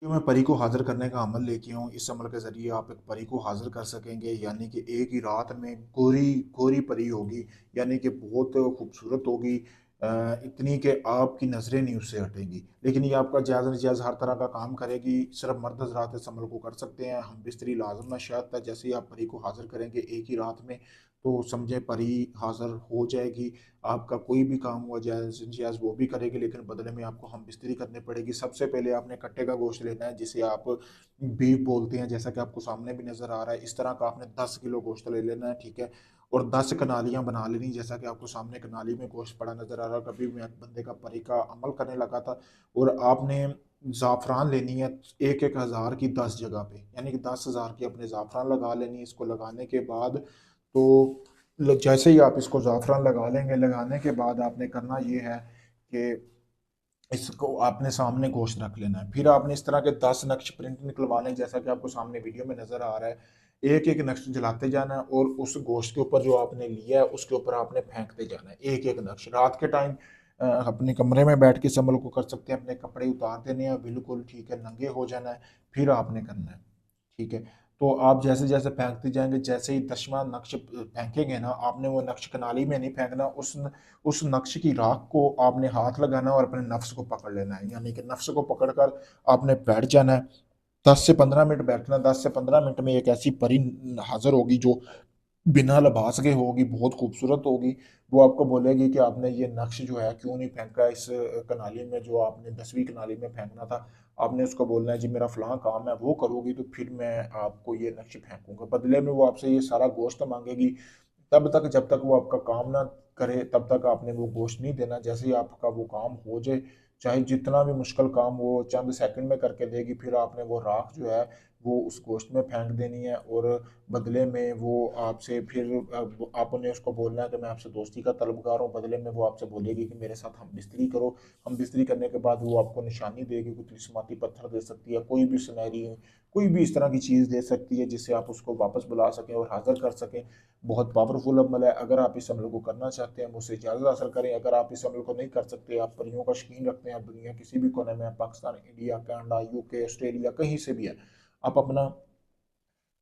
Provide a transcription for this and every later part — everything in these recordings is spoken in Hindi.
कि मैं परी को हाज़िर करने का अमल लेके हूँ। इस अमल के ज़रिए आप एक परी को हाज़िर कर सकेंगे, यानी कि एक ही रात में गोरी गोरी परी होगी, यानी कि बहुत खूबसूरत होगी। इतनी कि आपकी नज़रें नहीं उससे हटेंगी। लेकिन ये आपका जायज़-नजायज़ हर तरह का काम करेगी। सिर्फ़ मर्द हज़रात इस अमल को कर सकते हैं। हम बिस्तरी लाज़िम ना शर्त है। जैसे ही आप परी को हाज़िर करेंगे एक ही रात में, तो समझें परी हाज़िर हो जाएगी। आपका कोई भी काम हुआ जायज़-नजायज़ वो भी करेगी, लेकिन बदले में आपको हम बिस्तरी करनी पड़ेगी। सबसे पहले आपने कट्टे का गोश्त लेना है, जिसे आप बीफ बोलते हैं, जैसा कि आपको सामने भी नज़र आ रहा है। इस तरह का आपने 10 किलो गोश्त ले लेना है, ठीक है? और 10 कनालियाँ बना लेनी, जैसा कि आपको सामने कनाली में गोश्त पड़ा नज़र आ रहा है। कभी मैं एक बंदे का परी का अमल करने लगा था, और आपने ज़ाफ़रान लेनी है 1-1 हज़ार की 10 जगह पे, यानी कि 10,000 की आपने ज़ाफ़रान लगा लेनी है। इसको लगाने के बाद तो जैसे ही आप इसको ज़ाफ़रान लगा लेंगे, लगाने के बाद आपने करना ये है कि इसको आपने सामने गोश्त रख लेना है। फिर आपने इस तरह के 10 नक्श प्रिंट निकलवाने हैं, जैसा कि आपको सामने वीडियो में नज़र आ रहा है। एक-एक नक्श जलाते जाना है, और उस गोश्त के ऊपर जो आपने लिया है, उसके ऊपर आपने फेंकते जाना है, एक-एक नक्श। रात के टाइम अपने कमरे में बैठ के इस अमल को कर सकते हैं। अपने कपड़े उतार देने हैं बिल्कुल, ठीक है, नंगे हो जाना है, फिर आपने करना है। ठीक है? तो आप जैसे-जैसे फेंकते जाएँगे, जैसे ही 10वाँ नक्श फेंकेंगे ना, आपने वो नक्श कनाली में नहीं फेंकना, उस नक्श की राख को आपने हाथ लगाना है और अपने नफ्स को पकड़ लेना है। यानी कि नफ्स को पकड़कर आपने बैठ जाना है। 10 से 15 मिनट बैठना, 10 से 15 मिनट में एक ऐसी परी हाज़िर होगी जो बिना लिबास के होगी, बहुत खूबसूरत होगी। वो आपको बोलेगी कि आपने ये नक्श जो है क्यों नहीं फेंका इस कनाली में, जो आपने 10वीं कनाली में फेंकना था। आपने उसको बोलना है जी मेरा फ़लाँ काम है, वो करोगी तो फिर मैं आपको ये नक्श फेंकूँगा। बदले में वो आपसे ये सारा गोश्त माँगेगी। तब तक जब तक वो आपका काम ना करे, तब तक आपने वो गोश्त नहीं देना। जैसे ही आपका वो काम हो जाए, चाहे जितना भी मुश्किल काम हो, चंद सेकंड में करके देगी। फिर आपने वो राख जो है वो उस गोश्त में फेंक देनी है, और बदले में वो आपसे फिर आपने उसको बोलना है कि मैं आपसे दोस्ती का तलबगार हूँ। बदले में वो आपसे बोलेगी कि मेरे साथ हम बिस्तरी करो। हम बिस्तरी करने के बाद वो आपको निशानी देगी, कुछ तिलिस्माती पत्थर दे सकती है, कोई भी सुनहरी, कोई भी इस तरह की चीज़ दे सकती है, जिससे आप उसको वापस बुला सकें और हाज़िर कर सकें। बहुत पावरफुल अमल है। अगर आप इस अमल को करना चाहते हैं, मुझसे इजाज़त हासिल करें। अगर आप इस अमल को नहीं कर सकते, आप परियों का शौकीन रखते हैं, आप दुनिया किसी भी कोने में हैं, Pakistan, India, Canada, UK, Australia, कहीं से भी है, आप अपना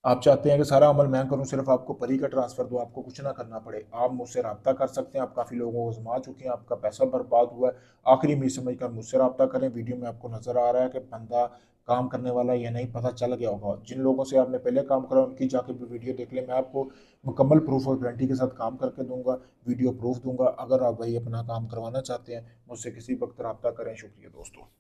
आप चाहते हैं कि सारा अमल मैं करूँ, सिर्फ आपको परी का ट्रांसफ़र दूँ, आपको कुछ ना करना पड़े। आप मुझसे रब्ता कर सकते हैं, आप काफ़ी लोगों को आज़मा चुके हैं, आपका पैसा बर्बाद हुआ है। आखिरी में समझकर मुझसे रब्ता करें। वीडियो में आपको नज़र आ रहा है कि बंदा काम करने वाला है या नहीं, पता चल गया होगा। जिन लोगों से आपने पहले काम करा, उनकी जाके भी वीडियो देख लें। मैं आपको मुकम्मल प्रूफ़ और गारंटी के साथ काम करके दूँगा, वीडियो प्रूफ़ दूँगा। अगर आप वही अपना काम करवाना चाहते हैं, मुझसे किसी वक़्त रब्ता करें। शुक्रिया दोस्तों।